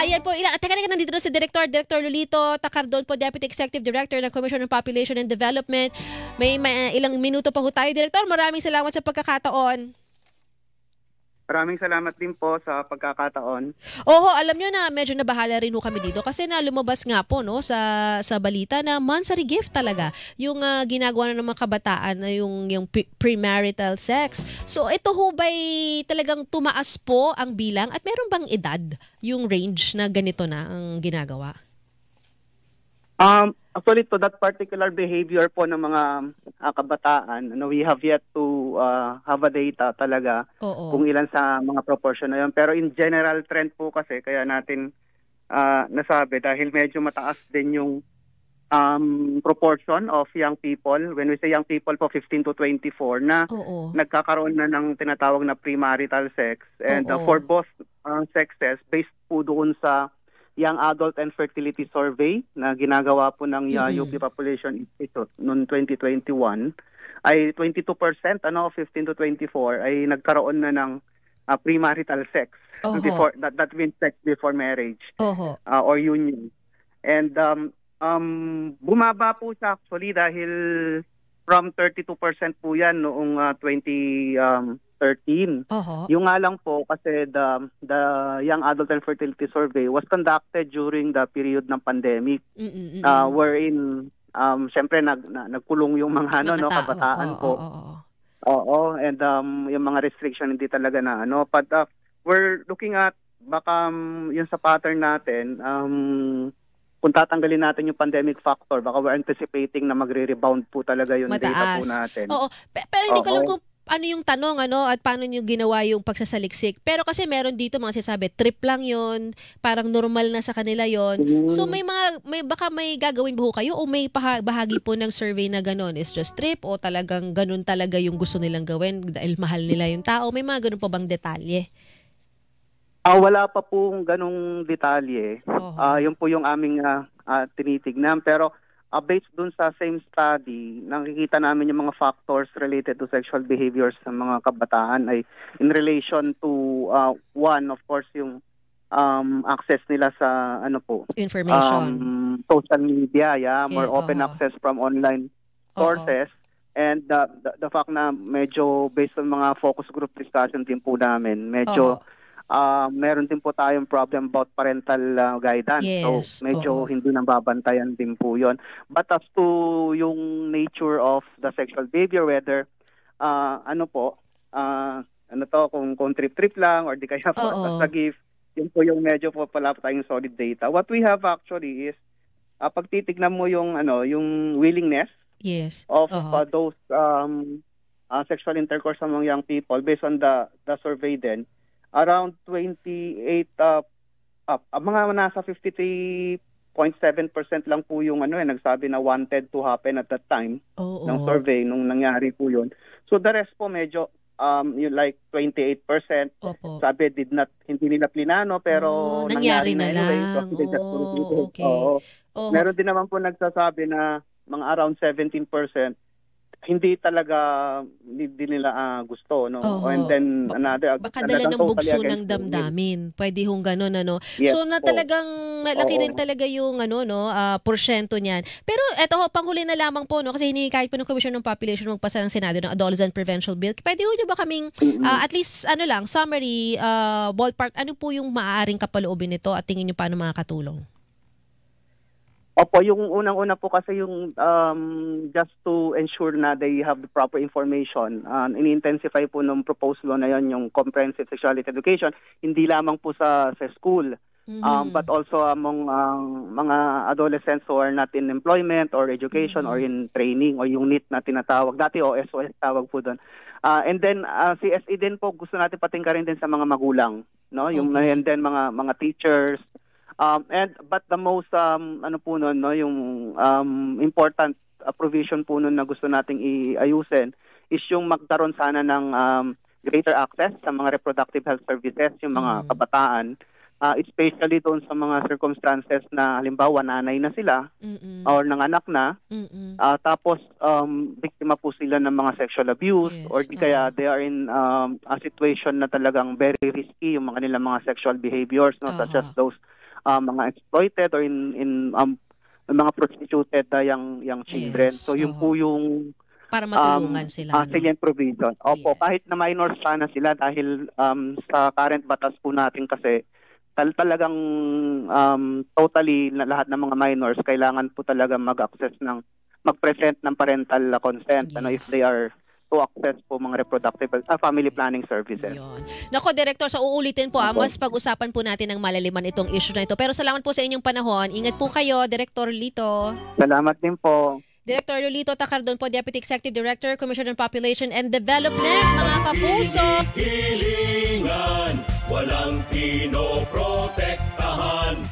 Yan po. Teka, nandito na si Director Lolito Tacardon po, Deputy Executive Director ng Commission on Population and Development. May ilang minuto pa ho tayo, Director. Maraming salamat sa pagkakataon. Maraming salamat din po sa pagkakataon. Oho, alam nyo na medyo nabahala rin ho kami dito kasi na lumabas nga po no, sa balita na monthsary gift talaga yung ginagawa na ng mga kabataan na yung premarital sex. So ito ho ba'y talagang tumaas po ang bilang at meron bang edad yung range na ganito na ang ginagawa? Actually, to that particular behavior po ng mga kabataan, we have yet to have a data talaga kung ilan sa mga proportion na yun. Pero in general trend po kasi, kaya natin nasabi, dahil medyo mataas din yung proportion of young people. When we say young people po, 15 to 24 na nagkakaroon na ng tinatawag na premarital sex. And for both sexes, based po doon sa Young Adult and Fertility Survey na ginagawa po ng UP Population Institute noong 2021 ay 22%, 15 to 24 ay nagkaroon na ng premarital sex before that means sex before marriage or union. And bumaba po siya actually dahil from 32% po yan noong 2013. Yung nga lang po kasi the Young Adult and Fertility Survey was conducted during the period ng pandemic wherein syempre nagkulong yung mga kabataan po. And yung mga restriction hindi talaga na but we're looking at baka yung sa pattern natin kung tatanggalin natin yung pandemic factor, baka we're anticipating na magre-rebound po talaga yung data po natin. Pero hindi ko alam kung ano yung tanong at paano nyo ginawa yung pagsasaliksik. Pero kasi meron dito mga sinasabi, trip lang yon, parang normal na sa kanila yon. So baka may gagawin ba kayo o may bahagi po ng survey na gano'n is just trip o talagang ganun talaga yung gusto nilang gawin dahil mahal nila yung tao? May mga ganun pa bang detalye? Wala pa pong ganung detalye. Yun po yung aming tinitignan. Pero based dun sa same study, nakikita namin yung mga factors related to sexual behaviors ng mga kabataan ay in relation to one, of course, yung access nila sa information, social media, more open access from online sources. And the fact na medyo based on mga focus group discussion din po namin, medyo meron din po tayong problem about parental guidance. So medyo hindi nababantayan din po yun. But as to yung nature of the sexual behavior, whether kung trip-trip lang or di kaya sa gift, yun po yung medyo po pala tayong solid data. What we have actually is pag titignan mo yung yung willingness of those sexual intercourse among young people based on the survey din, around 28 mga nasa 53.7% lang po yung nagsabi na wanted to happen at that time ng survey nung nangyari po yun. So the rest po medyo yung like 28% sabi hindi nila plinano pero nangyari na anyway. Meron din naman po nagsasabi na mga around 17% hindi talaga hindi nila gusto and then baka dala ng bugso ng damdamin. Pwede hong gano'n Yes, so na talagang malaki rin talaga yung porsyento niyan. Pero eto panghuli na lamang po kasi kahit po ng Commission on Population magpasa ng Senado ng Adolescent Prevention Bill. Pwede ho ba kaming at least summary ballpark ano po yung maaaring kapaloobin nito at tingin niyo paano makakatulong? Opo, yung unang-una po kasi yung just to ensure na they have the proper information, ini-intensify po ng proposed law na yon yung comprehensive sexuality education, hindi lamang po sa school, but also among mga adolescents who are not in employment or education or in training o unit na tinatawag. Dati OSOS tawag po doon. And then CSE din po gusto natin patingkarin din sa mga magulang, and then mga teachers. But the most yung important provision po nun na gusto nating iayusin is yung magkaroon sana ng greater access sa mga reproductive health services yung mga kabataan, especially doon sa mga circumstances na halimbawa nanay na sila or nanganak na, tapos biktima po sila ng mga sexual abuse or di kaya they are in a situation na talagang very risky yung mga nilang mga sexual behaviors such as those mga exploited or in mga prostituted young children. Yes. So yun po yung para matulungan sila. Salient provision. Opo, kahit na minors sana sila dahil sa current batas po natin kasi talagang totally lahat ng mga minors kailangan po talaga mag-present ng parental consent if they are to access po mga reproductive family planning services. Yun. Nako, Director, sa uulitin po, mas pag-usapan po natin ng malaliman itong issue na ito. Pero salamat po sa inyong panahon. Ingat po kayo, Director Lito. Salamat din po. Director Lolito Tacardon po, Deputy Executive Director, Commission on Population and Development. Mga kapuso! Hilingan, walang pinoprotektahan.